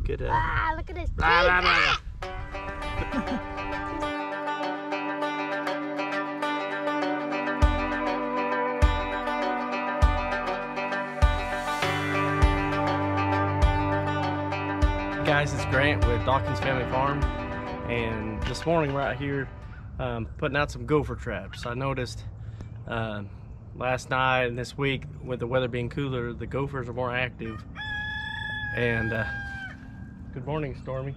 could. Look at this. Blah, blah, blah. Guys, it's Grant with Dawkins Family Farm, and this morning we're out here putting out some gopher traps. I noticed last night and this week, with the weather being cooler, the gophers are more active. And good morning, Stormy.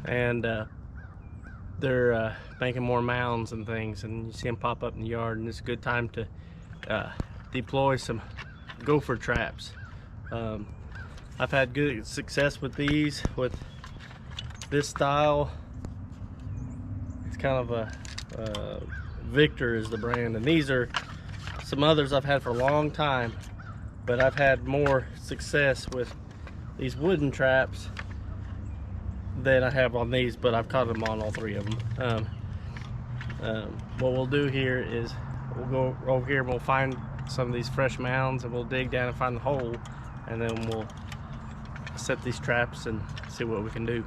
And they're making more mounds and things, and you see them pop up in the yard, and it's a good time to deploy some gopher traps. I've had good success with these, with this style. It's kind of a Victor is the brand, and these are some others I've had for a long time, but I've had more success with these wooden traps than I have on these, but I've caught them on all three of them. What we'll do here is we'll go over here and we'll find some of these fresh mounds, and we'll dig down and find the hole, and then we'll set these traps and see what we can do.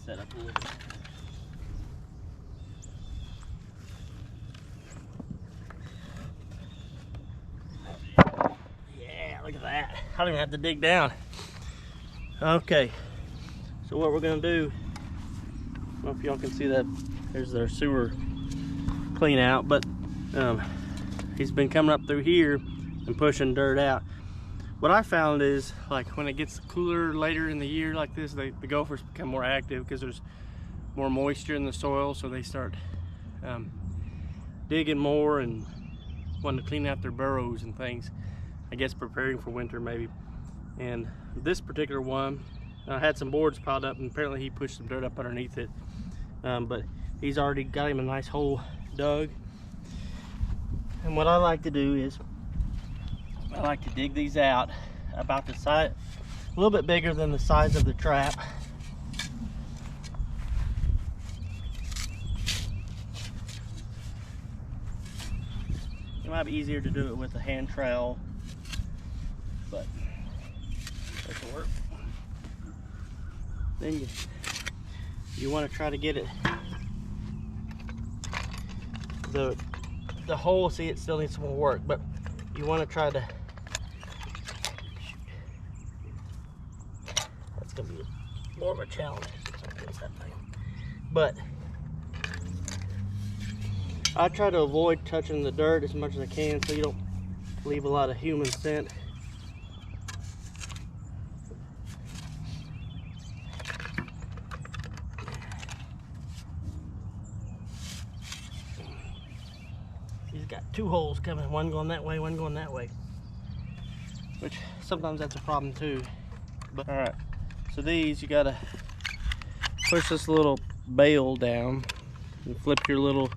Set up a little bit. Look at that. I don't even have to dig down. Okay, so what we're gonna do, I don't know if y'all can see that, there's their sewer clean out, but he's been coming up through here and pushing dirt out. What I found is, like, when it gets cooler later in the year like this, the gophers become more active because there's more moisture in the soil, so they start digging more and wanting to clean out their burrows and things. I guess preparing for winter maybe. And this particular one had some boards piled up, and apparently he pushed some dirt up underneath it. But he's already got him a nice hole dug. And what I like to do is I like to dig these out about the size, a little bit bigger than the size of the trap. It might be easier to do it with a hand trowel, but it can work. Then you want to try to get it, the hole, see, it still needs some more work, but you want to try to, that's going to be more of a challenge against that thing. But I try to avoid touching the dirt as much as I can so you don't leave a lot of human scent. He's got two holes coming, one going that way, one going that way, which sometimes that's a problem too. But all right, so these, you gotta push this little bale down and flip your little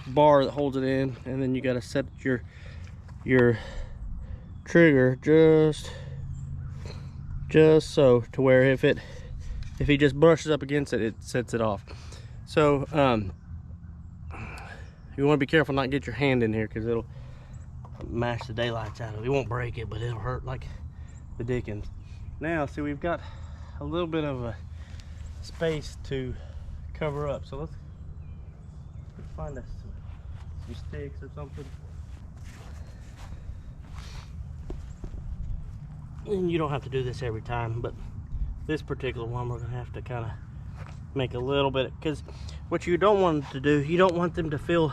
bar that holds it in, and then you gotta set your trigger just so to where if he just brushes up against it, it sets it off. So you want to be careful not to get your hand in here, because it'll mash the daylights out of it. It won't break it, but it'll hurt like the dickens. Now, see, we've got a little bit of a space to cover up. So let's find us some sticks or something. And you don't have to do this every time, but this particular one we're going to have to kind of make a little bit, because what you don't want them to do, you don't want them to feel,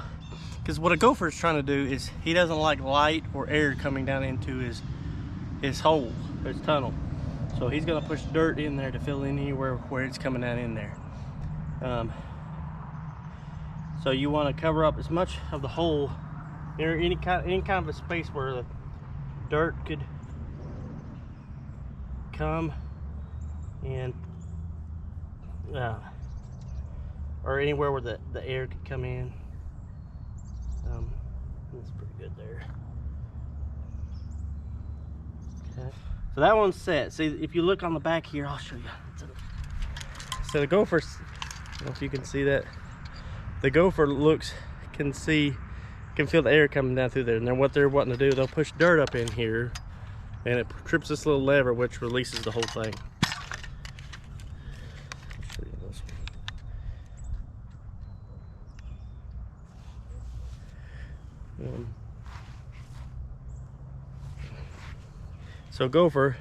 because what a gopher is trying to do is he doesn't like light or air coming down into his hole, his tunnel. So he's going to push dirt in there to fill in anywhere where it's coming down in there. So you want to cover up as much of the hole, any kind of a space where the dirt could come and or anywhere where the air could come in. That's pretty good there. Okay. So that one's set. See, if you look on the back here, I'll show you. So the gopher, I don't know if you can see that. The gopher can feel the air coming down through there. And then what they're wanting to do, they'll push dirt up in here, and it trips this little lever, which releases the whole thing. I'll show you this one. So gopher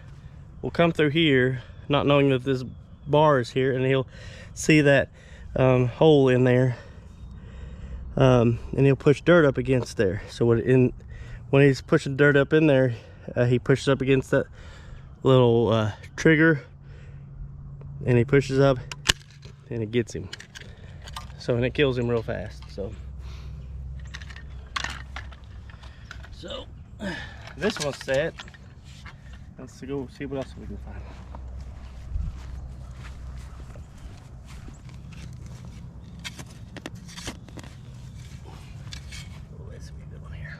will come through here, not knowing that this bar is here, and he'll see that hole in there, and he'll push dirt up against there. So when he's pushing dirt up in there, he pushes up against that little trigger, and he pushes up, and it gets him. So, and it kills him real fast. So this one's set. Let's go see what else we can find. Oh, let's see a good one here.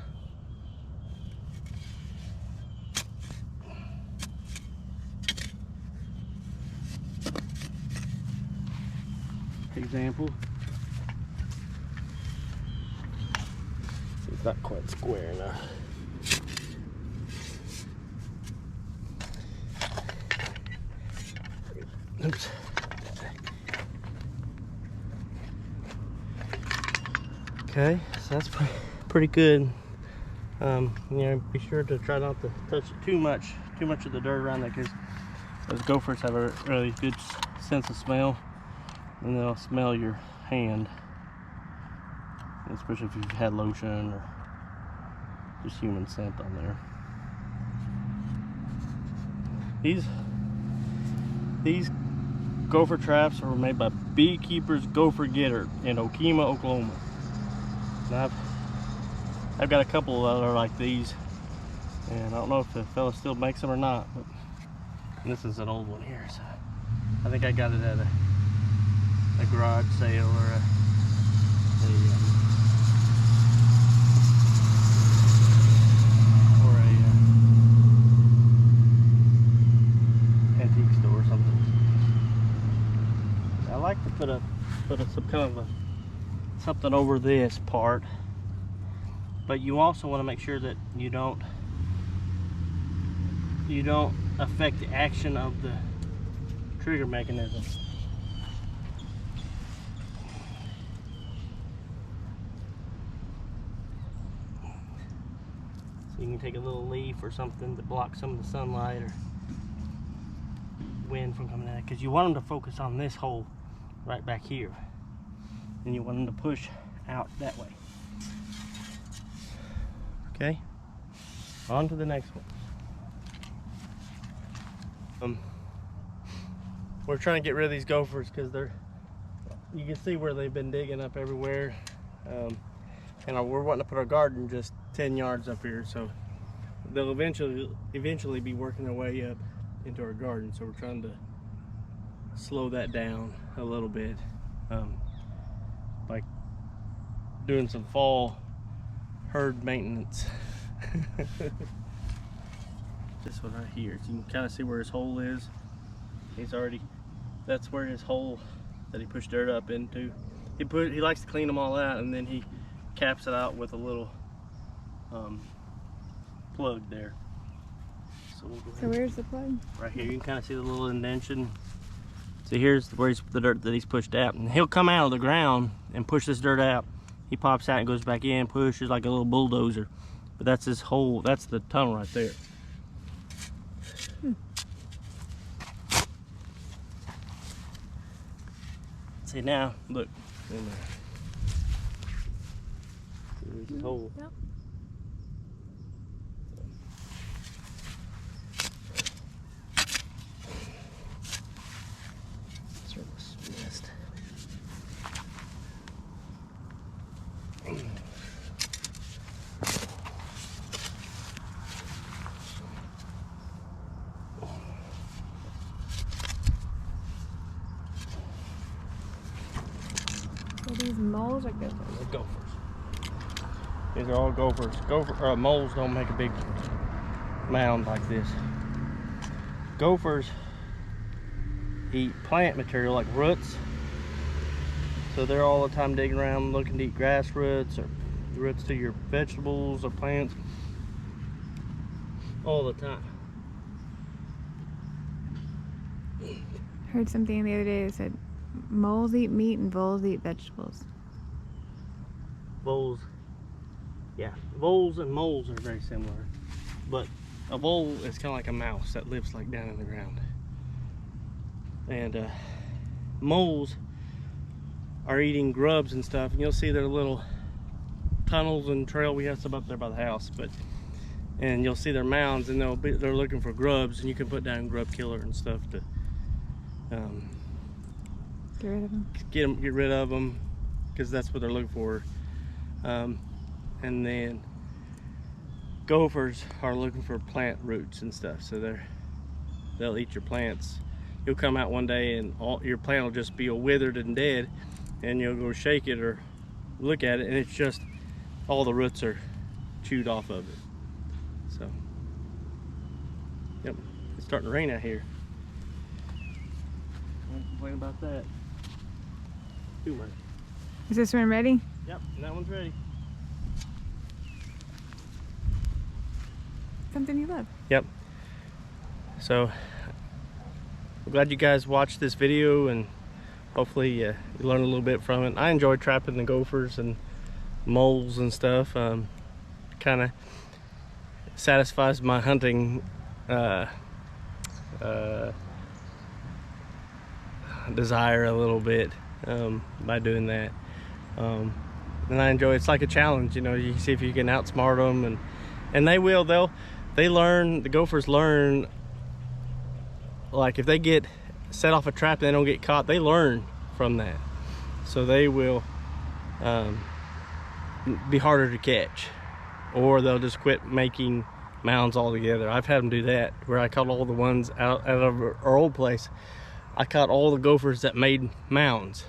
Example. It's not quite square enough. Oops. Okay, so that's pretty good. You know, be sure to try not to touch too much of the dirt around there, because those gophers have a really good sense of smell, and they'll smell your hand, especially if you've had lotion or just human scent on there. These gopher traps are made by Beekeeper's Gopher Getter in Okemah, Oklahoma. And I've got a couple that are like these, and I don't know if the fella still makes them or not, but this is an old one here, so I think I got it at a garage sale or a antique store or something. I like to put some kind of something over this part, but you also want to make sure that you don't affect the action of the trigger mechanism. So you can take a little leaf or something to block some of the sunlight or wind from coming in, because you want them to focus on this hole right back here, and you want them to push out that way. Okay, on to the next one. We're trying to get rid of these gophers because you can see where they've been digging up everywhere, and we're wanting to put our garden just 10 yards up here, so they'll eventually be working their way up into our garden. So we're trying to slow that down a little bit by doing some fall herd maintenance. This one right here, so you can kind of see where his hole is. That's where his hole that he pushed dirt up into. He likes to clean them all out, and then he caps it out with a little plug there. So where's the plug? Right here, you can kind of see the little indentation. So here's where the dirt that he's pushed out, and he'll come out of the ground and push this dirt out. He pops out and goes back in, pushes like a little bulldozer. But that's his hole. That's the tunnel right there. See now, look. There's his hole. Yep. moles or gophers? The gophers. These are all gophers. Moles don't make a big mound like this. Gophers eat plant material like roots. So they're all the time digging around looking to eat grass roots or roots to your vegetables or plants. All the time. Heard something the other day that said moles eat meat and voles eat vegetables. Voles, yeah, voles and moles are very similar, but a vole is kind of like a mouse that lives like down in the ground, and moles are eating grubs and stuff, and you'll see their little tunnels and trail. We have some up there by the house, and you'll see their mounds, and they're looking for grubs, and you can put down grub killer and stuff to Get rid of them. Get rid of them, because that's what they're looking for. And then gophers are looking for plant roots and stuff, so they'll eat your plants. You'll come out one day and your plant will just be withered and dead, and you'll go shake it or look at it, and it's just all the roots are chewed off of it. So, yep, it's starting to rain out here. Don't complain about that too much. Is this one ready? Yep, and that one's ready. Something you love. Yep. So I'm glad you guys watched this video, and hopefully you learned a little bit from it. I enjoy trapping the gophers and moles and stuff. Kind of satisfies my hunting desire a little bit by doing that. And I enjoy it. It's like a challenge, you know. You see if you can outsmart them, and they will. They learn. The gophers learn. Like if they get set off a trap and they don't get caught, they learn from that. So they will be harder to catch, or they'll just quit making mounds altogether. I've had them do that, where I caught all the ones out of our old place. I caught all the gophers that made mounds.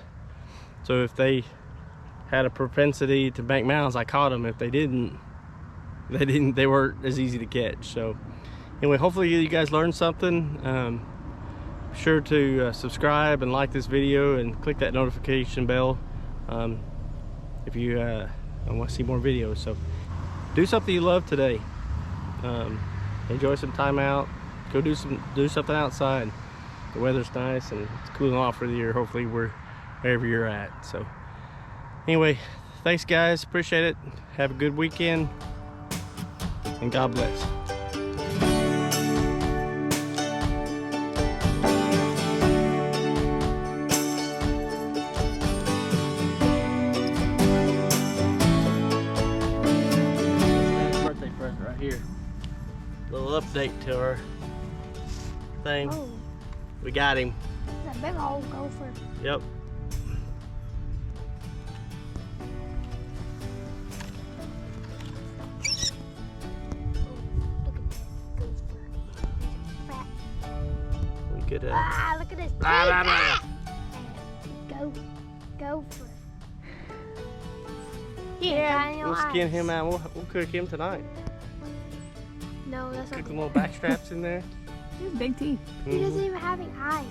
So if they had a propensity to make mounds, I caught them. If they didn't, they weren't as easy to catch. So anyway, hopefully you guys learned something. Be sure to subscribe and like this video and click that notification bell if you want to see more videos. So do something you love today. Enjoy some time out. Go do something outside. The weather's nice and it's cooling off for the year. Hopefully wherever you're at. So anyway, thanks guys, appreciate it. Have a good weekend, and God bless. Birthday present right here. Little update to our thing. Oh, We got him. it's a big old gopher. Yep. We could Ah, look at his teeth. blah, blah, blah. Gopher. Yeah, We'll skin him out. We'll cook him tonight. No, that's not. Cook the little back straps in there. He has big teeth. He doesn't even have any eyes.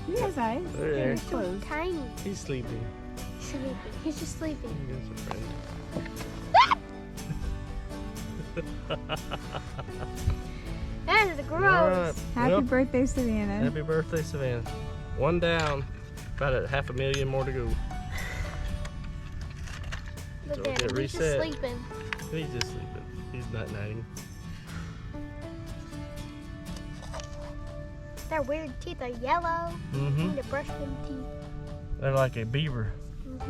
He has eyes. They're there. He's closed. Tiny. He's sleeping. He's sleeping. He's just sleeping. He's a friend. That is All gross. right. Happy Well, birthday, Savannah. happy birthday, Savannah. One down. About 500,000 more to go. Look So at get him. He's just reset. sleeping. He's just sleeping. He's not nighting. Their weird teeth are yellow. Mm-hmm. Need to brush them teeth. They're like a beaver. Mhm.